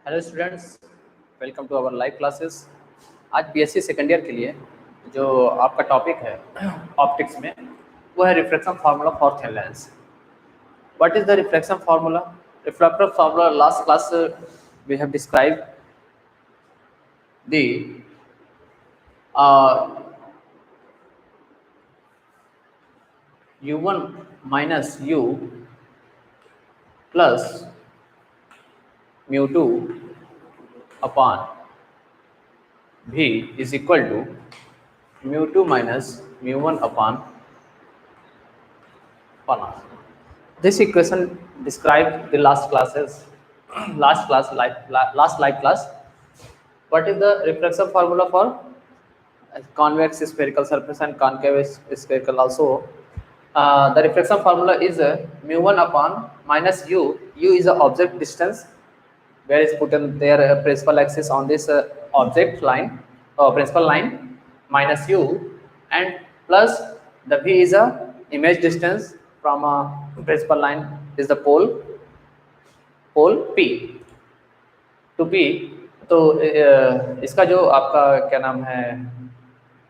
Hello students, welcome to our live classes. आज BSc second year के लिए जो आपका टॉपिक है ऑप्टिक्स में वो है refraction formula for thin lens. What is the refraction formula? Refractive formula last class we have describe the u1 minus u plus mu2 upon v is equal to mu2 minus mu1 upon 1 r. This equation described the last live class. What is the reflection formula for convex spherical surface and concave spherical also? The reflection formula is mu1 upon minus u. U is the object distance where is put in their principal axis on this object line principal line minus u, and plus the v is a image distance from principal line is the pole p to p. तो इसका जो आपका क्या नाम है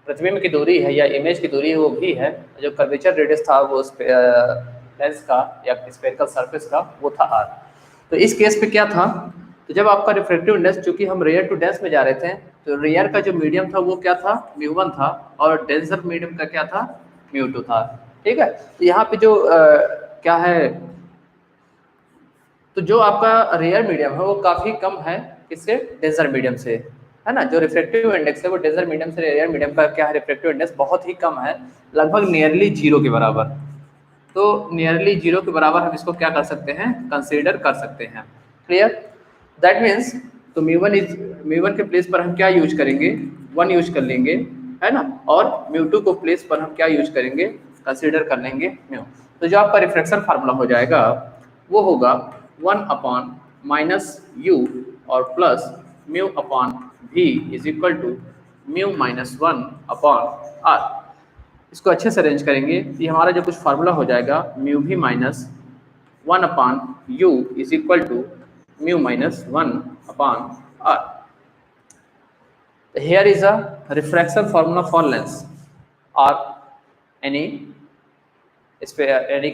प्रतिबिंब की दूरी है या इमेज की दूरी है वो भी है, जो कर्वेचर रेडियस था वो लेंस का या स्फेरिकल सरफेस का वो था r। तो इस केस पे क्या था, तो जब आपका रिफ्रैक्टिव इंडेक्स, चूंकि हम रेयर टू डेंस में जा रहे थे, तो रेयर का जो मीडियम था वो क्या था, mu1 था, और डेंसर मीडियम का क्या था, mu2 था। ठीक है, तो यहाँ पे जो क्या है, तो जो आपका रेयर मीडियम है वो काफी कम है किससे, डेंसर मीडियम से, है ना। जो रिफ्रैक्टिव इंडेक्स है वो डेंसर मीडियम से रेयर मीडियम का क्या है, रिफ्रैक्टिव इंडेक्स बहुत ही कम है, लगभग नियरली जीरो के बराबर। तो नियरली जीरो के बराबर हम इसको क्या कर सकते हैं, कंसीडर कर सकते हैं। क्लियर? दैट मीन्स तो mu1 के प्लेस पर हम क्या यूज करेंगे, 1 यूज कर लेंगे, है ना, और mu2 को प्लेस पर हम क्या यूज करेंगे, कंसीडर कर लेंगे mu। तो जो आपका रिफ्रैक्शन फार्मूला हो जाएगा वो होगा 1 अपॉन माइनस u और plus mu upon v is equal to mu minus 1 upon r। इसको अच्छे से अरेंज करेंगे, ये हमारा जो कुछ फार्मूला हो जाएगा mu v minus 1 upon u is equal to mu minus 1 upon r. Here is a refraction formula for lens or any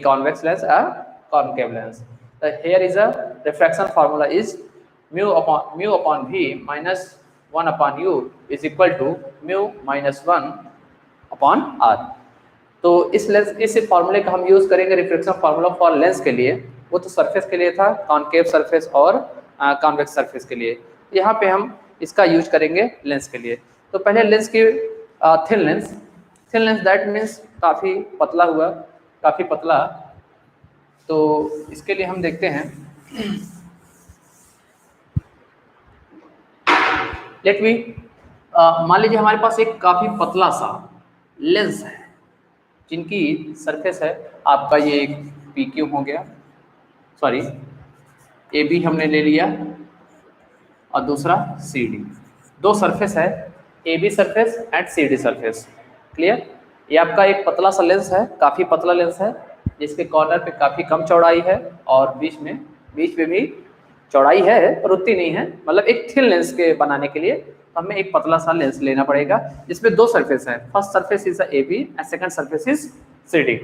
convex lens or concave lens. So here is a refraction formula is mu upon v minus 1 upon u is equal to mu minus 1 upon r. तो इस फॉर्मूले का हम use करेंगे reflection formula for Lenz के लिए। वो तो सरफेस के लिए था, कॉनकेव सरफेस और कॉन्वेक्स सरफेस के लिए। यहाँ पे हम इसका यूज करेंगे लेंस के लिए। तो पहले लेंस की थिन लेंस दैट मीन्स काफ़ी पतला हुआ, काफ़ी पतला। तो इसके लिए हम देखते हैं, लेट मी मान लीजिए हमारे पास एक काफ़ी पतला सा लेंस है जिनकी सरफेस है आपका, ये एक PQ हो गया, सॉरी AB हमने ले लिया और दूसरा CD। दो सरफेस है, AB surface and CD surface. Clear? ये आपका एक पतला सा लेंस है, काफ़ी पतला लेंस है, जिसके कॉर्नर पे काफ़ी कम चौड़ाई है और बीच में भी चौड़ाई है पर उतनी नहीं है। मतलब एक थिन लेंस के बनाने के लिए हमें एक पतला सा लेंस लेना पड़ेगा, जिसमें दो सरफेस है। First surface is AB and second surface is CD।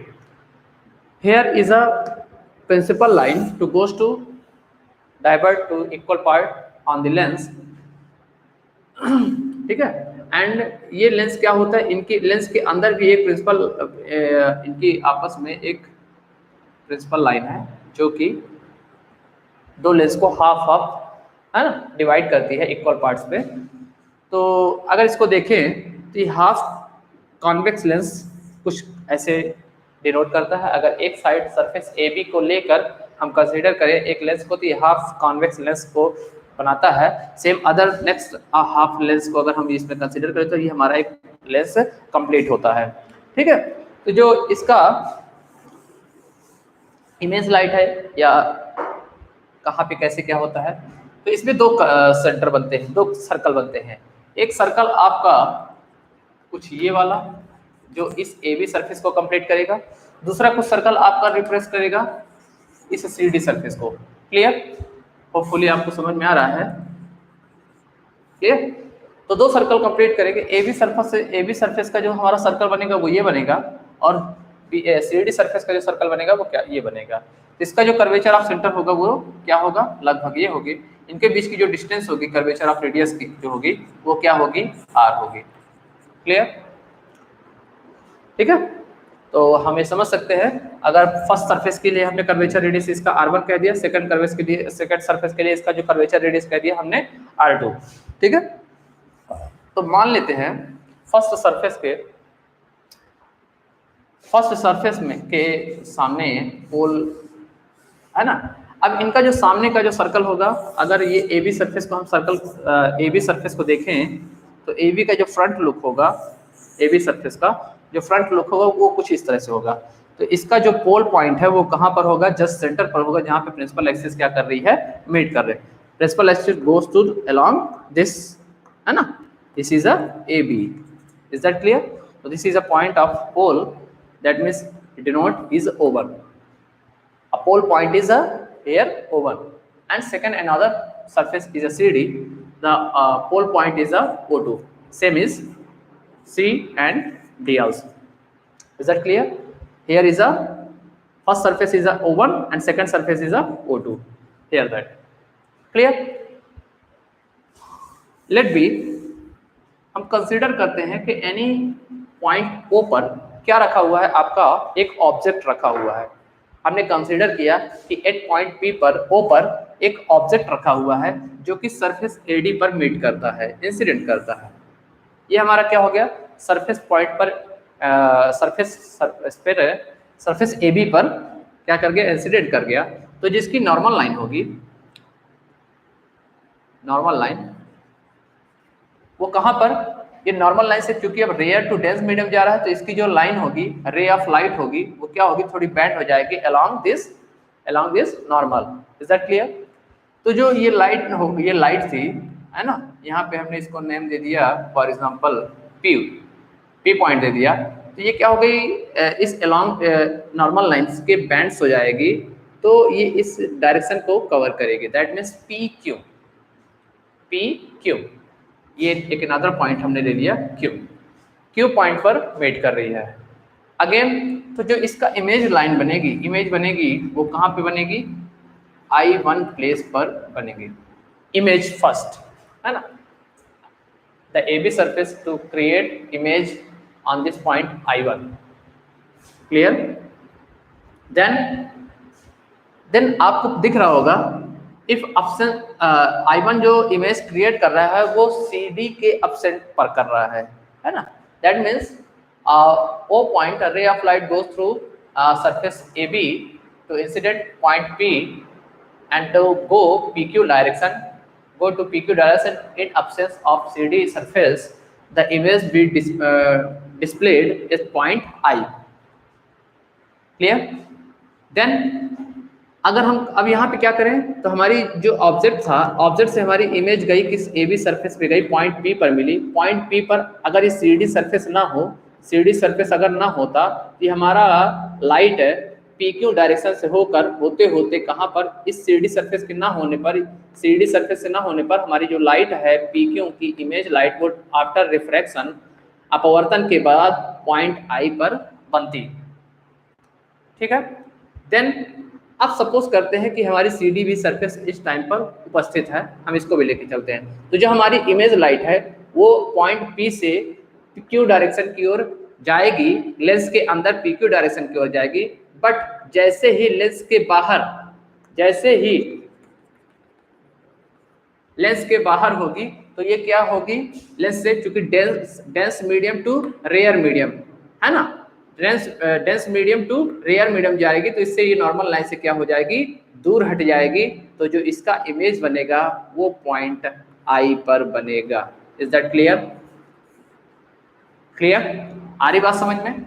Here is a principal line to goes to divert to equal part on the lens। ठीक है, एंड ये लेंस क्या होता है, इनकी लेंस के अंदर भी एक प्रिंसिपल, इनकी आपस में एक प्रिंसिपल लाइन है जो कि दो लेंस को हाफ है ना डिवाइड करती है इक्वल पार्ट्स पे। तो अगर इसको देखें तो ये हाफ कॉन्वेक्स लेंस कुछ ऐसे डिनोट करता है। अगर एक साइड सरफेस AB को लेकर हम कंसीडर करें एक लेंस को, तो ये हाफ कॉन्वेक्स लेंस को बनाता है। Same other next half lens को अगर हम इसमें कंसीडर करें तो ये हमारा एक लेंस कंप्लीट होता है। ठीक है, तो जो इसका इमेज लाइट है या कहाँ पे कैसे क्या होता है, तो इसमें दो सेंटर बनते हैं, दो सर्कल बनते हैं। एक सर्कल आपका कुछ ये वाला जो इस AB सरफेस को कंप्लीट करेगा, दूसरा कुछ सर्कल आपका रिप्रेस करेगा इस CD सरफेस को। क्लियर? होपफुली आपको समझ में आ रहा है। क्लियर। तो दो सर्कल कंप्लीट करेंगे, ए बी सरफेस का जो हमारा सर्कल बनेगा वो ये बनेगा, और सी डी सरफेस का जो सर्कल बनेगा वो क्या ये बनेगा। तो इसका जो कर्वेचर ऑफ सेंटर होगा वो क्या होगा, लगभग ये होगी। इनके बीच की जो डिस्टेंस होगी कर्वेचर ऑफ रेडियस की जो होगी वो क्या होगी, आर होगी। क्लियर, ठीक है। तो हम ये समझ सकते हैं, अगर फर्स्ट सरफेस के लिए हमने कर्वेचर रेडियस इसका r1 कह दिया, सेकंड सरफेस के लिए इसका जो कर्वेचर रेडियस कह दिया हमने r2, ठीक है। तो मान लेते हैं फर्स्ट सरफेस में के सामने पोल है ना। अब इनका जो सामने का जो सर्कल होगा, अगर ये ए बी सरफेस को हम ए बी सरफेस को देखें तो ए बी का जो फ्रंट लुक होगा, ए बी सरफेस का जो फ्रंट लुक होगा वो कुछ इस तरह से होगा। तो इसका जो पोल पॉइंट है वो कहाँ पर होगा, जस्ट सेंटर पर होगा, जहाँ पे प्रिंसिपल एक्सिस क्या कर रही है, मीट कर रहे हैं। Principal axis goes to along this, है ना, this is a A B, is that clear. तो this is a point of pole, that means denote is oval. A pole point is a here O1, and second another surface is a CD. The pole point is a O2. Same is C and D also. Is that clear? Here is a first surface is a O1 and second surface is a O2. Here that clear. Let be हम consider करते हैं कि any point O पर क्या रखा हुआ है, आपका एक ऑब्जेक्ट रखा हुआ है। हमने कंसीडर किया कि एट पॉइंट P पर O पर एक ऑब्जेक्ट रखा हुआ है जो कि सरफेस AD पर मीट करता है, इंसिडेंट करता है। ये हमारा क्या हो गया, सरफेस पॉइंट पर सरफेस AB पर क्या कर गया, इंसिडेंट कर गया। तो जिसकी नॉर्मल लाइन होगी, नॉर्मल लाइन वो कहाँ पर, ये नॉर्मल लाइन से चूंकि अब रेयर टू डेंस मीडियम जा रहा है तो इसकी जो लाइन होगी, रे ऑफ लाइट होगी, वो क्या होगी, थोड़ी बैंड हो जाएगी along this normal. Is that clear. तो जो ये लाइट थी, है ना, यहाँ पे हमने इसको नेम दे दिया फॉर एग्जांपल पी पॉइंट दे दिया। तो ये क्या हो गई, इस अलोंग नॉर्मल लाइंस के बैंड्स हो जाएगी, तो ये इस डायरेक्शन को कवर करेगी, दैट मीन्स पी क्यू। ये एक अनदर पॉइंट हमने ले लिया क्यू पॉइंट पर वेट कर रही है। अगेन तो जो इसका इमेज बनेगी वो कहाँ पे बनेगी, I1 प्लेस पर बनेगी, इमेज फर्स्ट, है ना। The AB surface to create image on this point I1, clear। then आपको दिख रहा होगा इफ ऑप्शन I1 जो इमेज क्रिएट कर रहा है वो CD के अपसेंट पर कर रहा है ना। That means O point, ray of light goes through surface AB to incident point P and to go PQ direction, in absence of CD surface, the image be displayed at point I. Clear? Then अगर हम अब यहाँ पे क्या करें, तो हमारी जो ऑब्जेक्ट था, ऑब्जेक्ट से हमारी इमेज गई किस AB सरफेस पे गई, पॉइंट P पर मिली। पॉइंट P पर अगर ये CD सरफेस ना हो, CD सरफेस अगर ना होता तो हमारा लाइट है PQ डायरेक्शन से होते होते कहाँ पर, इस CD सरफेस के ना होने पर, CD सरफेस से ना होने पर हमारी जो लाइट है PQ की इमेज लाइट वो आफ्टर रिफ्रैक्शन, अपवर्तन के बाद पॉइंट I पर बनती, ठीक है। देन अब सपोज करते हैं कि हमारी CD भी सरफेस इस टाइम पर उपस्थित है, हम इसको भी लेके चलते हैं। तो जो हमारी इमेज लाइट है वो पॉइंट P से PQ डायरेक्शन की ओर जाएगी, लेंस के अंदर PQ डायरेक्शन की ओर जाएगी, बट जैसे ही लेंस के बाहर होगी तो ये क्या होगी, लेंस से, चूंकि dense medium to rare medium है ना, dense medium to rare medium जाएगी, तो इससे ये नॉर्मल लाइन से क्या हो जाएगी, दूर हट जाएगी। तो जो इसका इमेज बनेगा वो पॉइंट I पर बनेगा। Is that clear? आ रही बात समझ में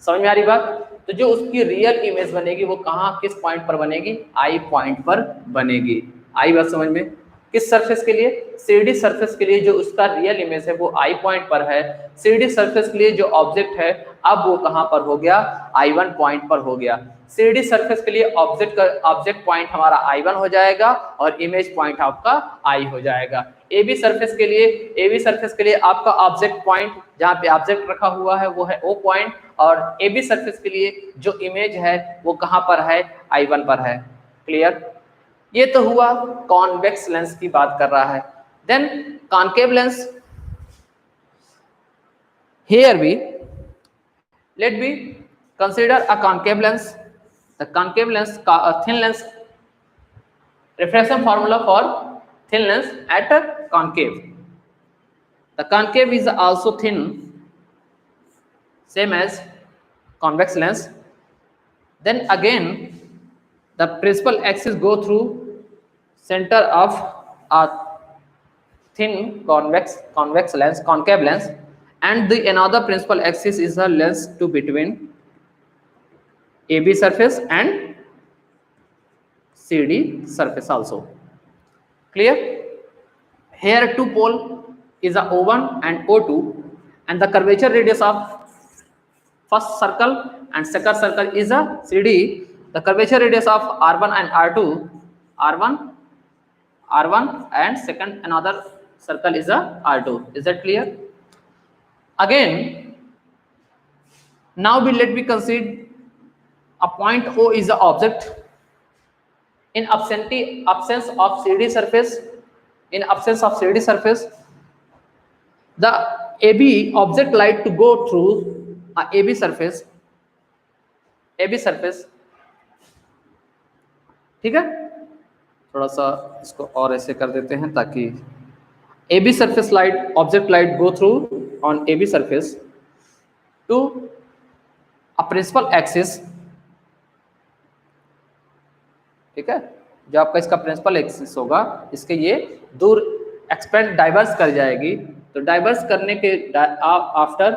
आ रही बात? तो जो उसकी रियल इमेज बनेगी वो कहाँ, किस पॉइंट पर बनेगी, I पॉइंट पर बनेगी। आई बात समझ में? किस सरफेस के लिए, CD सरफेस के लिए जो उसका रियल इमेज है वो I पॉइंट पर है। CD सरफेस के लिए जो ऑब्जेक्ट है अब वो कहाँ पर हो गया, I1 पॉइंट पर हो गया। CD सरफेस के लिए ऑब्जेक्ट पॉइंट हमारा I1 हो जाएगा और इमेज पॉइंट आपका I हो जाएगा। ए बी सरफेस के लिए आपका ऑब्जेक्ट पॉइंट जहाँ पे ऑब्जेक्ट रखा हुआ है वो है ओ पॉइंट, और ए बी सरफेस के लिए जो इमेज है वो कहाँ पर है, I1 पर है। क्लियर? ये तो हुआ कॉन्वेक्स लेंस की बात कर रहा है। देन कॉन्केव लेंस, हियर भी let me consider a concave lens. The concave lens, thin lens, refraction formula for thin lens at a concave. The concave is also thin, same as convex lens. Then again, the principal axis go through center of a thin convex lens, concave lens, and the another principal axis is the lens to between AB surface and CD surface also. Clear? Here two pole is a O1 and O2, and the curvature radius of first circle and second circle is a CD. The curvature radius of R1 and R2, R1 and second another circle is a R2. Is that clear? Again, now let me consider a point O is the object. In absence of CD surface, the AB object light to go through a AB surface, ठीक है? थोड़ा सा इसको और ऐसे कर देते हैं ताकि AB surface light, object light go through on AB surface to a principal axis, ठीक है? जो आपका इसका प्रिंसिपल एक्सिस होगा, इसके ये दूर एक्सपेंड डाइवर्स कर जाएगी, तो डाइवर्स करने के आफ्टर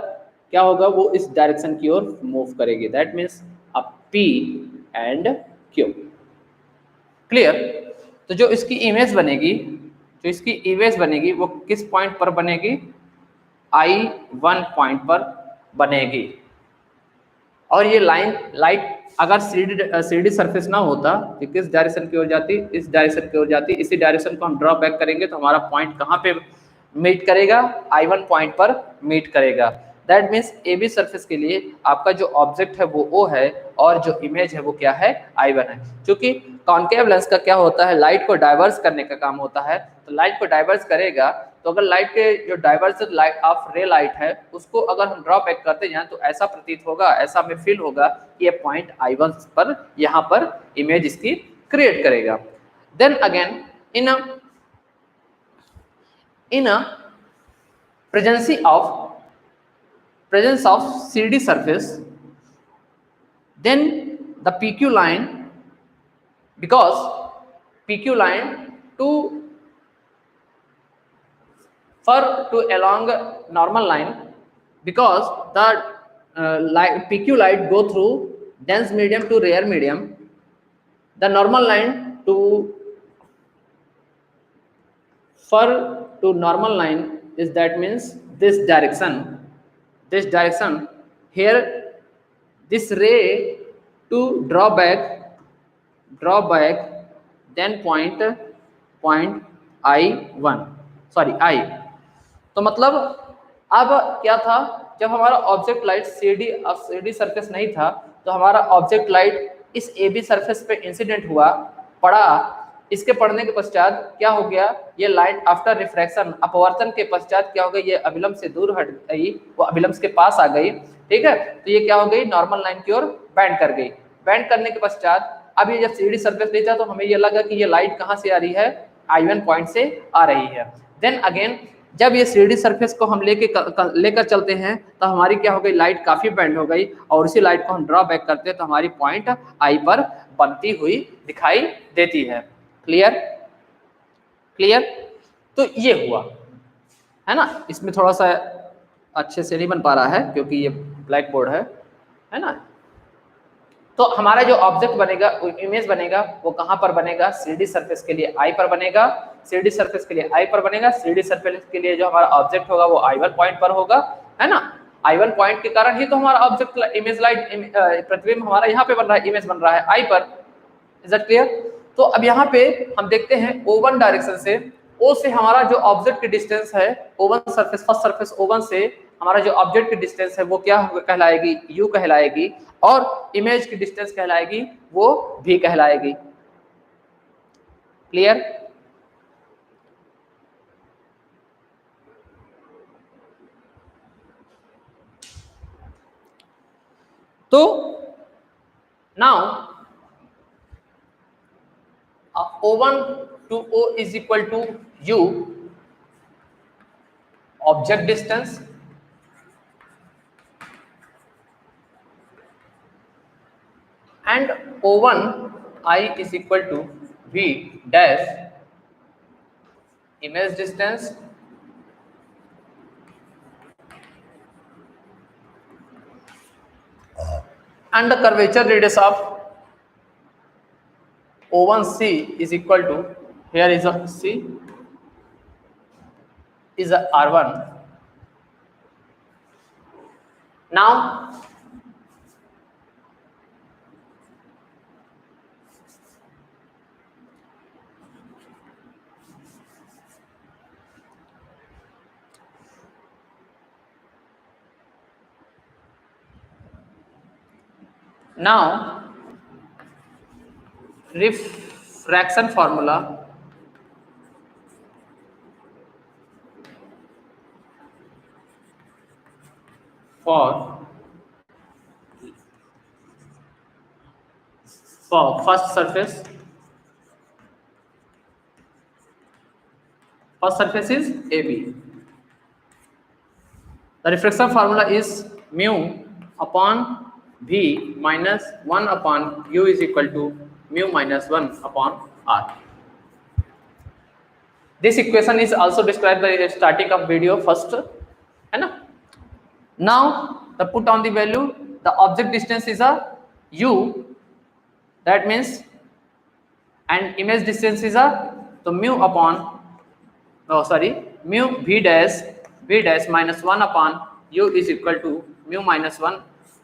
क्या होगा, वो इस डायरेक्शन की ओर मूव करेगी। दैट मीन्स अब P एंड Q। क्लियर? तो जो इसकी इमेज बनेगी वो किस पॉइंट पर बनेगी, I1 पॉइंट पर बनेगी। और ये लाइट अगर सीडी सरफेस ना होता तो किस डायरेक्शन की ओर जाती, इस डायरेक्शन की ओर जाती। इसी डायरेक्शन को हम ड्रॉ बैक करेंगे तो हमारा पॉइंट कहाँ पे मीट करेगा, I1 पॉइंट पर मीट करेगा। दैट मीन्स AB सरफेस के लिए आपका जो ऑब्जेक्ट है वो O है और जो इमेज है वो क्या है, I1 है। क्योंकि कॉन्केव लेंस का क्या होता है, लाइट को डाइवर्स करने का काम होता है, तो लाइट को डाइवर्स करेगा, तो अगर लाइट के जो डाइवर्जन लाइट ऑफ रे लाइट है उसको अगर हम ड्रॉ बैक करते जाएं तो ऐसा प्रतीत होगा, ऐसा हमें फील होगा कि ये पॉइंट I1 पर यहाँ पर इमेज इसकी क्रिएट करेगा। Then again in a presence of CD surface, then the PQ line, because PQ line to along normal line, because the PQ light go through dense medium to rare medium, the normal line to normal line is, that means this direction here, this ray to draw back then point I1 I। तो मतलब अब क्या था, जब हमारा object light CD surface नहीं था तो हमारा ऑब्जेक्ट लाइट इस AB सरफेस पे इंसिडेंट हुआ, पड़ा। इसके पड़ने के पश्चात क्या हो गया, ये लाइट आफ्टर रिफ्रैक्शन, अपवर्तन के पश्चात क्या हो गई, ये अभिलंब से दूर हट गई, वो अभिलंब के पास आ गई, ठीक है। तो ये क्या हो गई, नॉर्मल लाइन की ओर बैंड कर गई। बैंड करने के पश्चात अब ये जब CD सरफेस नहीं था तो हमें ये लगा कि ये लाइट कहाँ से आ रही है, I1 पॉइंट से आ रही है। देन अगेन जब ये CD सरफेस को हम लेकर चलते हैं तो हमारी क्या हो गई, लाइट काफी बैंड हो गई, और उसी लाइट को हम ड्रॉ बैक करते हैं तो हमारी पॉइंट I पर बनती हुई दिखाई देती है। क्लियर? तो ये हुआ है ना। इसमें थोड़ा सा अच्छे से नहीं बन पा रहा है क्योंकि ये ब्लैक बोर्ड है ना। तो हमारा जो ऑब्जेक्ट बनेगा, इमेज बनेगा, वो कहाँ पर बनेगा, CD सरफेस के लिए I पर बनेगा, CD सरफेस के लिए I पर बनेगा। CD सरफेस के लिए जो हमारा ऑब्जेक्ट होगा वो I1 पॉइंट पर होगा, है ना। I1 पॉइंट के कारण ही तो हमारा ऑब्जेक्ट इमेज लाइट प्रतिबिंब हमारा यहाँ पे बन रहा है, इमेज बन रहा है I पर। Is that clear? तो अब यहाँ पे हम देखते हैं O1 डायरेक्शन से O से हमारा जो ऑब्जेक्ट की डिस्टेंस है O1 surface, first surface O1 से हमारा जो ऑब्जेक्ट की डिस्टेंस है वो क्या कहलाएगी, U कहलाएगी, और इमेज की डिस्टेंस कहलाएगी वो V कहलाएगी। क्लियर? तो now O1 to O is equal to U, object distance, and O1 I is equal to V dash, image distance, and the curvature radius of O1C is equal to, here is a C, is a R1. Now refraction formula for first surface. First surface is AB. The refraction formula is mu upon V minus 1 upon U is equal to mu minus 1 upon R. This equation is also described by the starting of video first, है ना? Now the put on the value, the object distance is a U, that means, and image distance is a, so mu upon, mu V dash minus 1 upon U is equal to mu minus 1,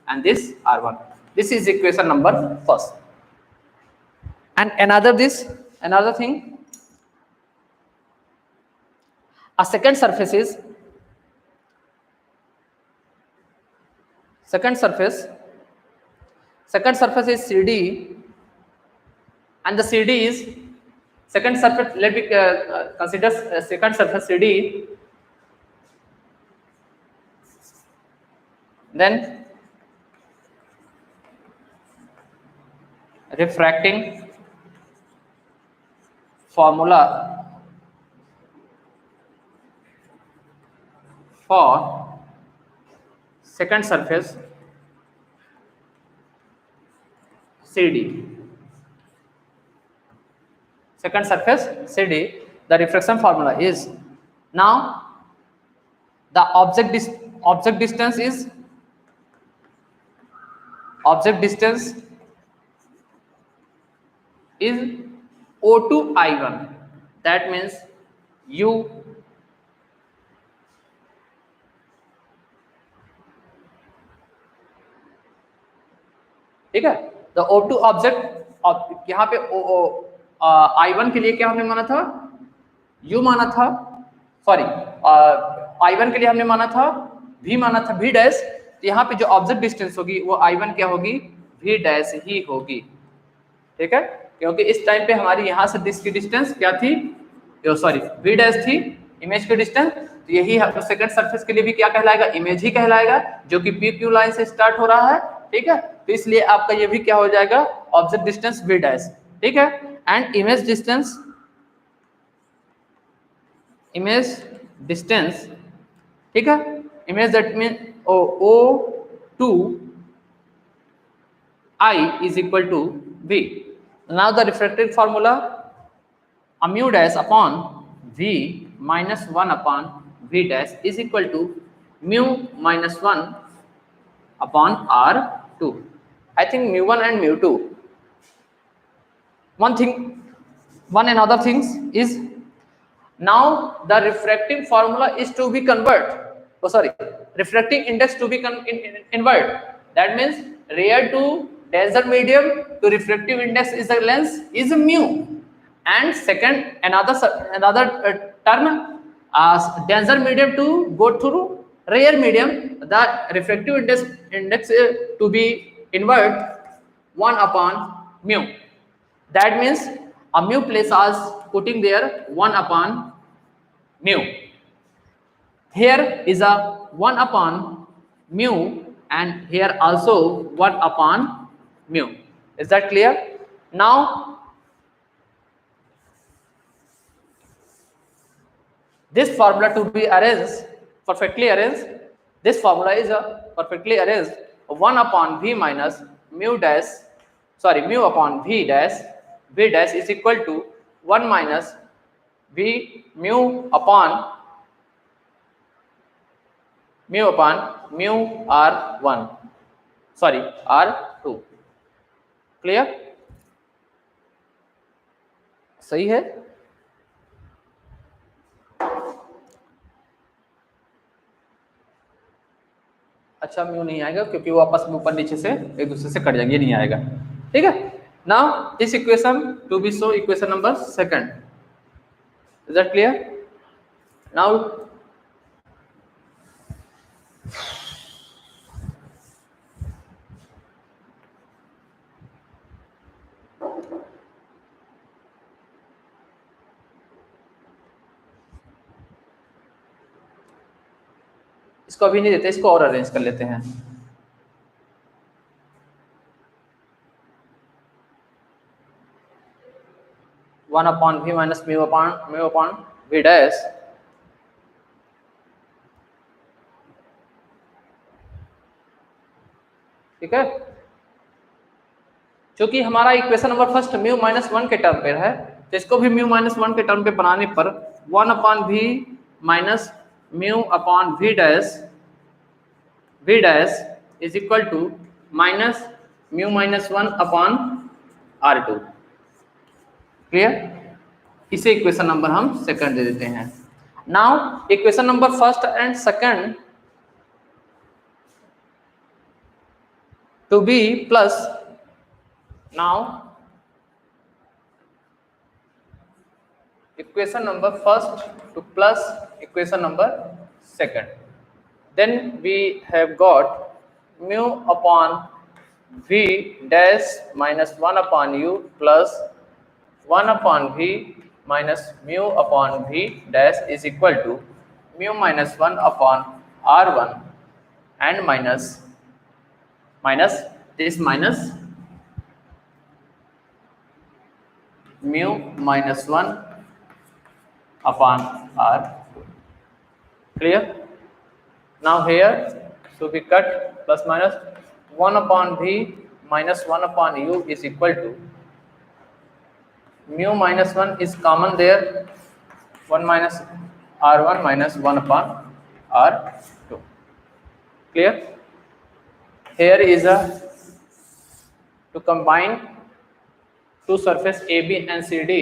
and this R1. This is equation number first. And another thing, a second surface is CD, and the CD is second surface. Let me consider second surface CD. Then refracting formula for second surface CD. Second surface CD, the refraction formula is, now the object distance is O2 I1, that means U ठीक है। The O2 object, यहाँ पे I1 के लिए क्या हमने माना था, U माना था, सॉरी I1 के लिए हमने माना था V माना था V डैश, तो यहाँ पे जो ऑब्जेक्ट डिस्टेंस होगी वो I1 क्या होगी, V डैश ही होगी, ठीक है, क्योंकि इस टाइम पे हमारी यहाँ से दिस की डिस्टेंस क्या थी, सॉरी V डैश थी, इमेज की डिस्टेंस, तो यही सेकंड सरफेस के लिए भी क्या कहलाएगा, इमेज ही कहलाएगा, जो कि PQ लाइन से स्टार्ट हो रहा है, ठीक है, तो इसलिए आपका ये भी क्या हो जाएगा, ऑब्जेक्ट डिस्टेंस V डैश, ठीक है, एंड इमेज डिस्टेंस, ठीक है, image that mean O2 I is equal to V. Now the refractive formula, mu dash upon V minus 1 upon V dash is equal to mu minus 1 upon R2. I think mu1 and mu2. Another thing is, now the refractive formula is to be refracting index to be invert. That means rare to denser medium to refractive index is the lens is mu, and second another turn denser medium to go through rare medium, the refractive index to be invert 1 upon mu. That means a mu place as putting there 1 upon mu. Here is a 1 upon mu, and here also 1 upon mu. Is that clear? Now this formula to be arranged, perfectly arranged, this formula is perfectly arranged 1 upon v minus mu dash, mu upon v dash is equal to 1 minus v mu upon mu r1, r2. Clear? सही है? अच्छा, mu नहीं आएगा क्योंकि वो आपस में ऊपर नीचे से एक दूसरे से कट जाएंगे, नहीं आएगा, ठीक है। Now this equation to be so equation number second, is that clear? Now इसको अभी नहीं देते, इसको और अरेंज कर लेते हैं। One upon v minus mu upon v dash, ठीक है। क्योंकि हमारा equation number first mu minus 1 के टर्म पे है, तो इसको भी म्यू माइनस 1 के टर्म पे बनाने पर 1 upon v minus mu upon v dash is equal to minus mu minus 1 upon r2। Clear? इसे इक्वेशन नंबर हम सेकंड दे देते हैं। Now equation number first and second to be plus, now equation number first to plus equation number second, then we have got mu upon v dash minus 1 upon u plus 1 upon v minus mu upon v dash is equal to mu minus 1 upon r1 and minus this minus mu minus 1 upon r2. Clear? Now here to be cut plus minus 1 upon v minus 1 upon u is equal to mu minus 1 is common there, 1 minus r1 minus 1 upon r2. Clear? Here is a to combine two surface AB and CD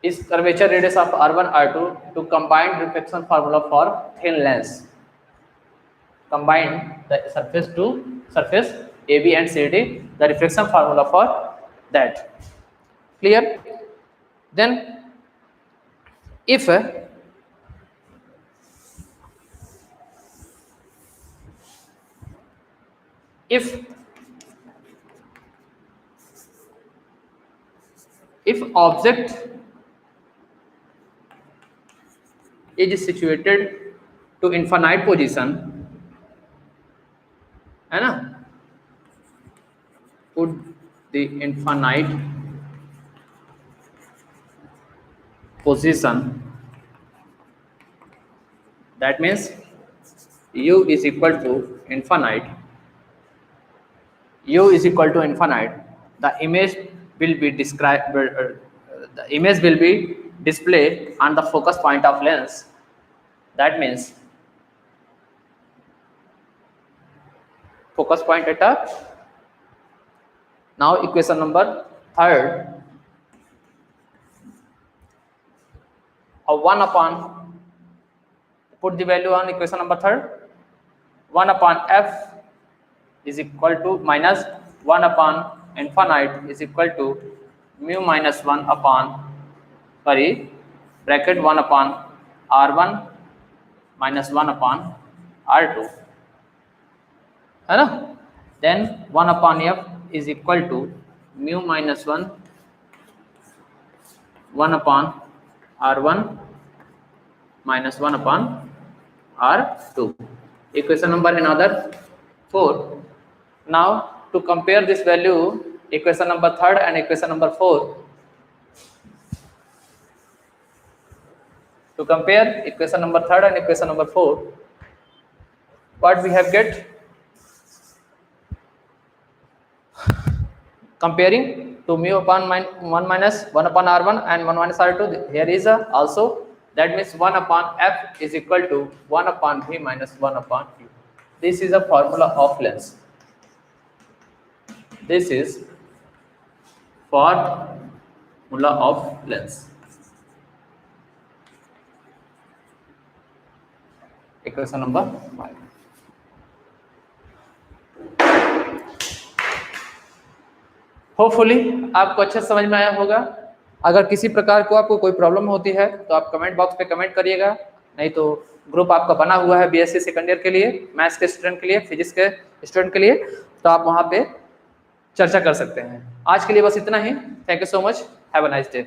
is curvature radius of r1 r2 to combine reflection formula for thin lens. Combine the surface to surface AB and CD, the reflection formula for that. Clear? Then if object is situated to infinite position, है ना, put the infinite position, that means u is equal to infinite, the image will be described, the image will be displayed on the focus point of lens. That means focus point at a, now equation number third of 1 upon, put the value on equation number third, 1 upon f is equal to minus 1 upon infinite is equal to mu minus 1 upon sorry bracket 1 upon R1 minus 1 upon R2 है ना, then 1 upon F is equal to mu minus 1 upon R1 minus 1 upon R2. Equation number another 4. Now to compare this value, equation number 3rd and equation number 4. To compare equation number 3rd and equation number 4, what we have get? Comparing to mu upon 1 minus 1 upon R1 and 1 minus R2, here is also, that means 1 upon F is equal to 1 upon V minus 1 upon Q. This is a formula of length. This is formula of length. Equation number 5. Hopefully आपको अच्छे समझ में आया होगा। अगर किसी प्रकार को आपको कोई प्रॉब्लम होती है तो आप कमेंट बॉक्स पे कमेंट करिएगा, नहीं तो ग्रुप आपका बना हुआ है बीएससी सेकंड ईयर के लिए, मैथ्स के स्टूडेंट के लिए, फिजिक्स के स्टूडेंट के लिए, तो आप वहाँ पे चर्चा कर सकते हैं। आज के लिए बस इतना ही। Thank you so much, have a nice day.